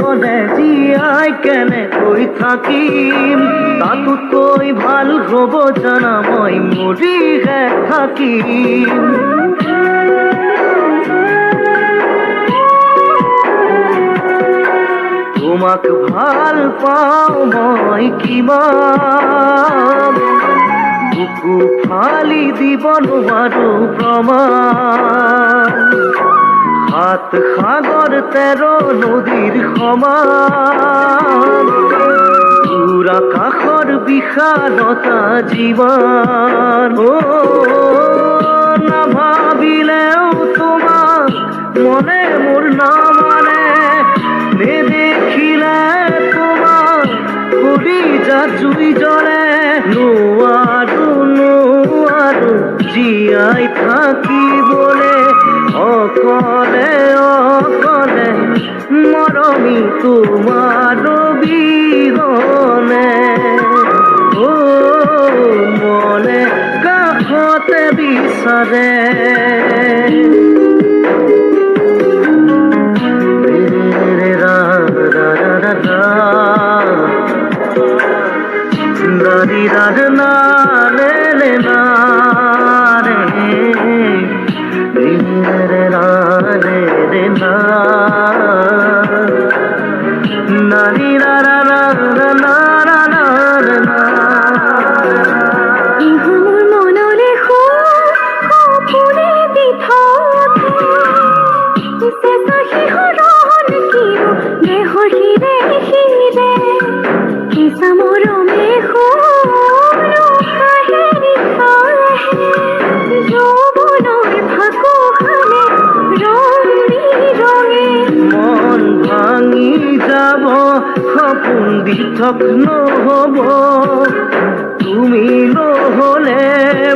জীৱনে জীয়াই কেনেকৈ থাকিম তাতোতকৈ ভাল হ'ব জানা মই মৰিহে থাকিম তোমাক ভাল পাওঁ মই কিমান বুকু ফালি দিব নোৱাৰো প্ৰমাণ সাত সাগৰ 13 নদীৰ সমান দূৰ আকাশৰ বিশালতা যিমান নাভাবিলেও তোমাক মনে মোৰ নামানে নেদেখিলে তোমাক কলিজা জুই জ্বলে নোৱাৰো জীয়াই থাকিবলে অকলে অকলে মৰমি তোমাৰ বিহনে মনে কাষতে বিচাৰে সপোন দিঠক নহব তুমি নহলে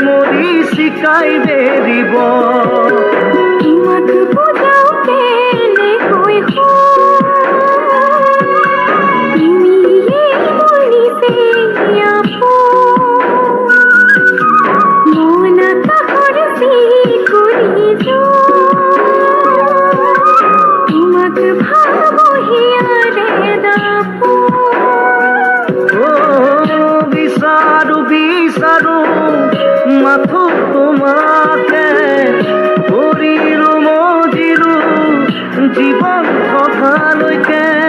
মৰি চিকাই বেৰিব তোমাক বুজাও কেনেকৈ তুমি মৰিছে মন আকাশৰ চিকুৰি তোমাক ভাবহিয়াৰে বিচাৰো মাথো তোমাকে কৰিলো মজিৰো জীৱন থকালৈকে